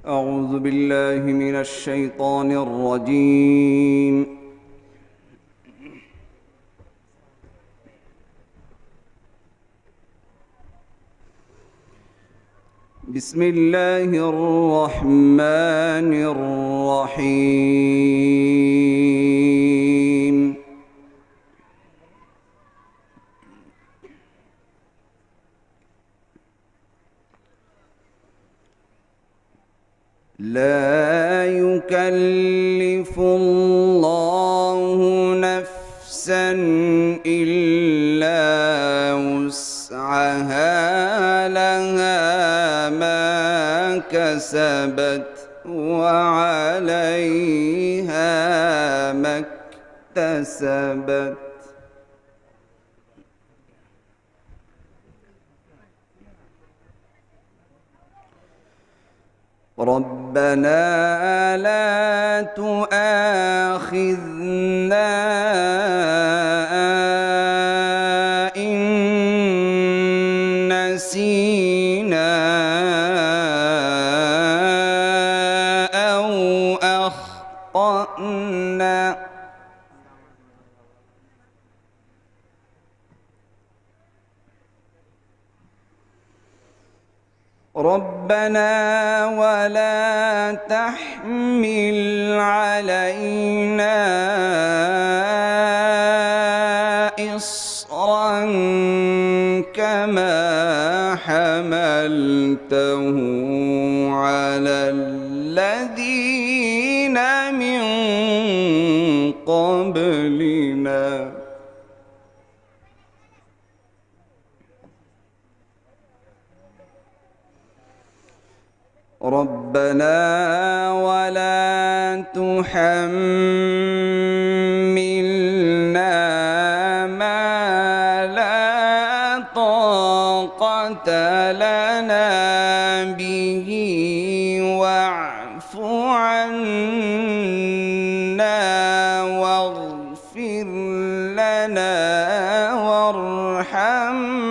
أعوذ بالله من الشيطان الرجيم. بسم الله الرحمن الرحيم. لا يكلف الله نفسا إلا وسعها، لها ما كسبت وعليها ما اكتسبت. ربنا لا تؤاخذنا إن نسينا أو أخطأنا. ربنا ولا تحمل علينا إصرا كما حملته على الذين من قبلنا. ربنا ولا تحملنا ما لا طاقة لنا به واعف عنا واغفر لنا وارحمنا.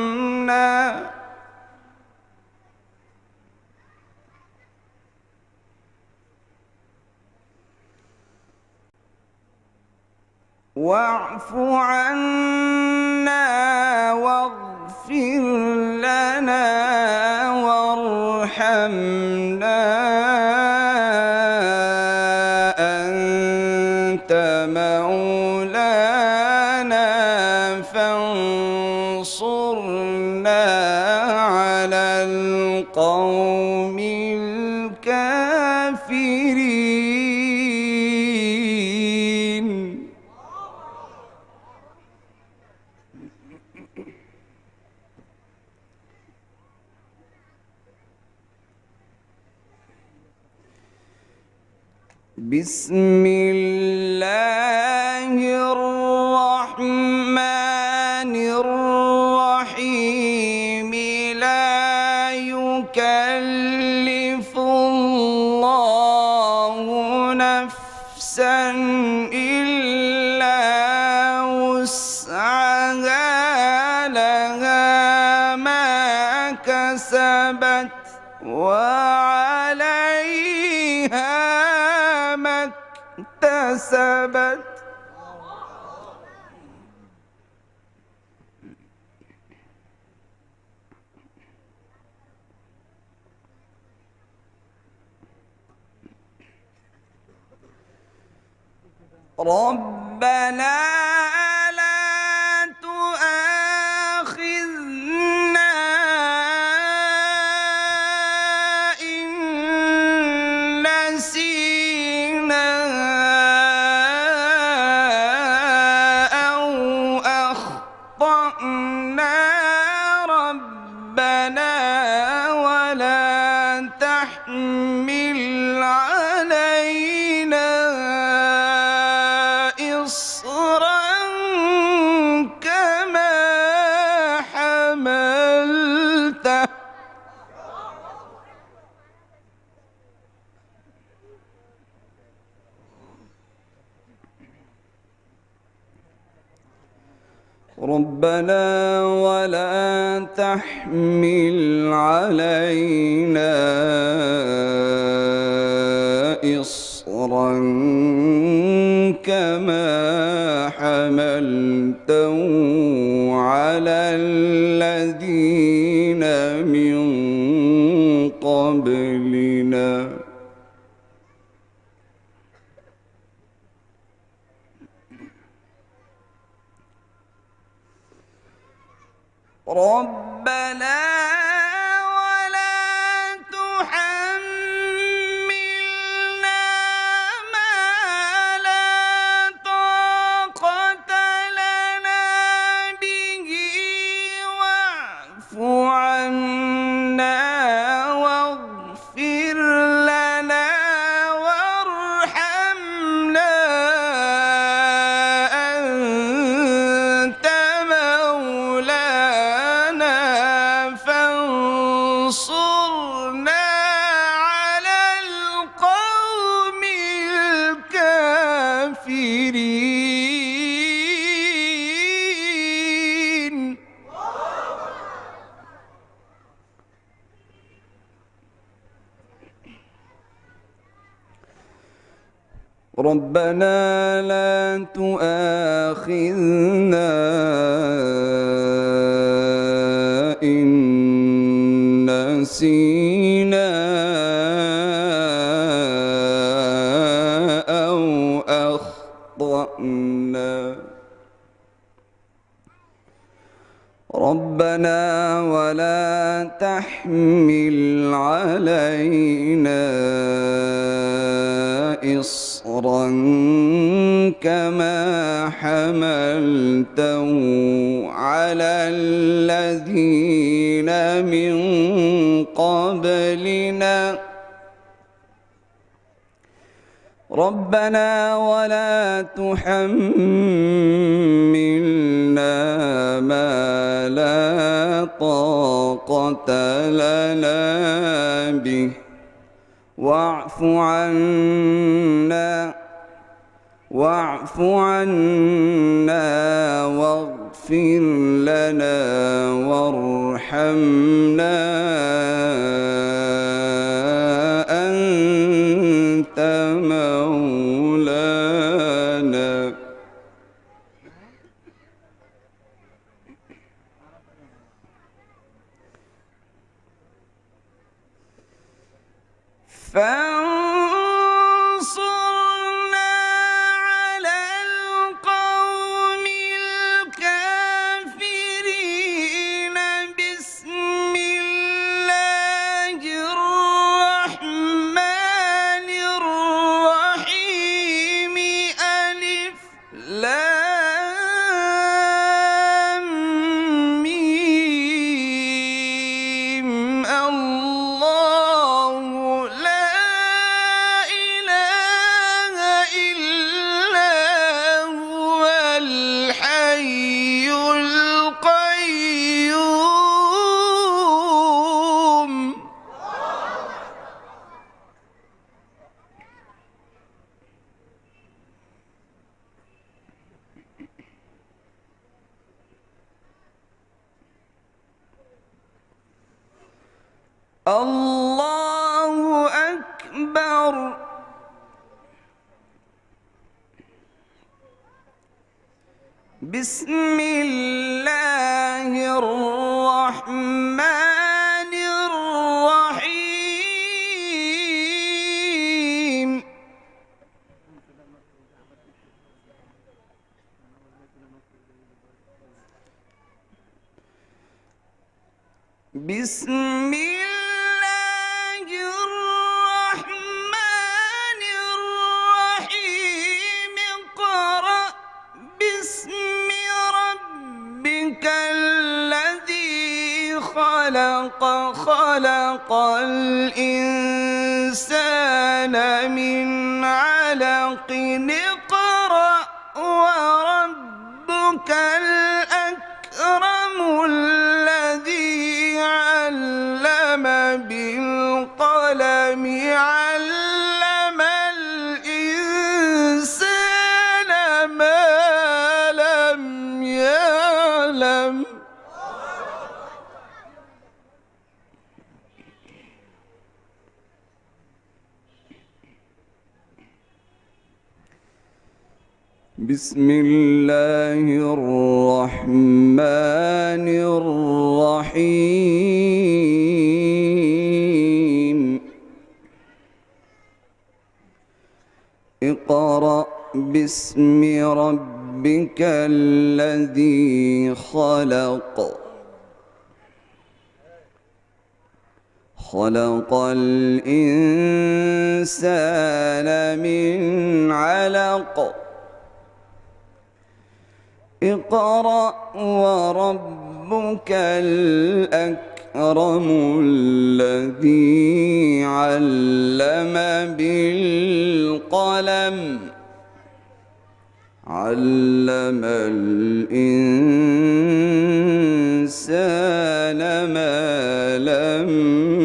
واعف عنا واغفر لنا وارحمنا، أنت مولانا فانصرنا على القوم الكافرين. بسم الله الرحمن الرحيم. لا يكلف الله نفسا إلا وسعها، لها ما كسبت وعليها ما اكتسبت. ربنا لا تؤاخذنا إن نسينا أو أخطأنا. ربنا ولا تحمل علينا إصرا كما حملته ربنا ولا تحمل علينا قبلنا ربنا ولا تحملنا ما لا طاقة لنا به واعف عنا واغفر لنا وارحمنا أنت مولانا فانصرنا على القوم الكافرين ربنا لا تؤاخذنا إن نسينا أو أخطأنا ربنا ولا تحمل علينا إصرا كما حملته على الذين من قبلنا ربنا ولا تحملنا ما لا طاقة لنا به واعف عنا واغفر لنا وارحمنا أنت مولانا فانصرنا على القوم الكافرين بسم الله الرحمن الرحيم ألف لام ميم الله لا إله إلا هو الحي القيوم الله أكبر بسم الله الرحمن الرحيم بسم الله الرحمن الرحيم اقرأ باسم ربك الذي خلق خلق الإنسان من علق اقرأ وربك الأكرم الذي علم بالقلم علم الإنسان ما لم يعلم بسم الله الرحمن الرحيم اقرأ باسم ربك الذي خلق خلق الإنسان من علق اقرأ وربك الأكرم الذي علم بالقلم علم الإنسان ما لم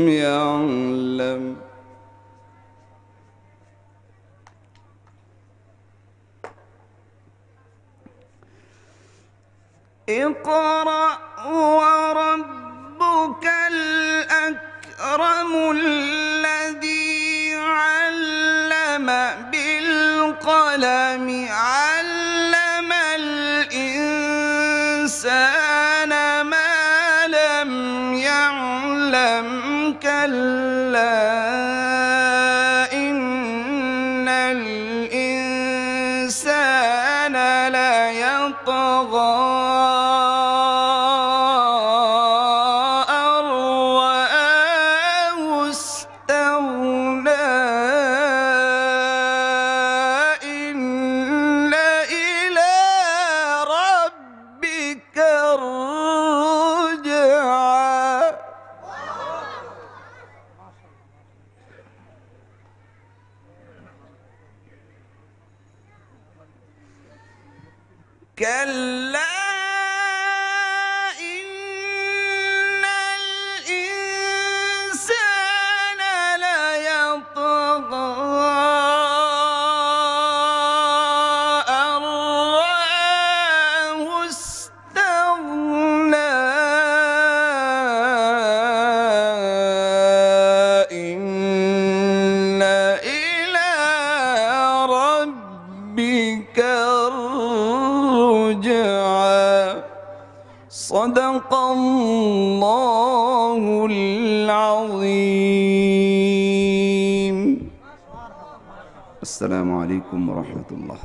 يعلم اقرأ وربك الأكرم الذي علم بالقلم علم الإنسان ما لم يعلم كلا إن الإنسان ليطغى كلا إن الإنسان ليطغى أن رآه استغنى إن إلى ربك صدق الله العظيم. السلام عليكم ورحمة الله.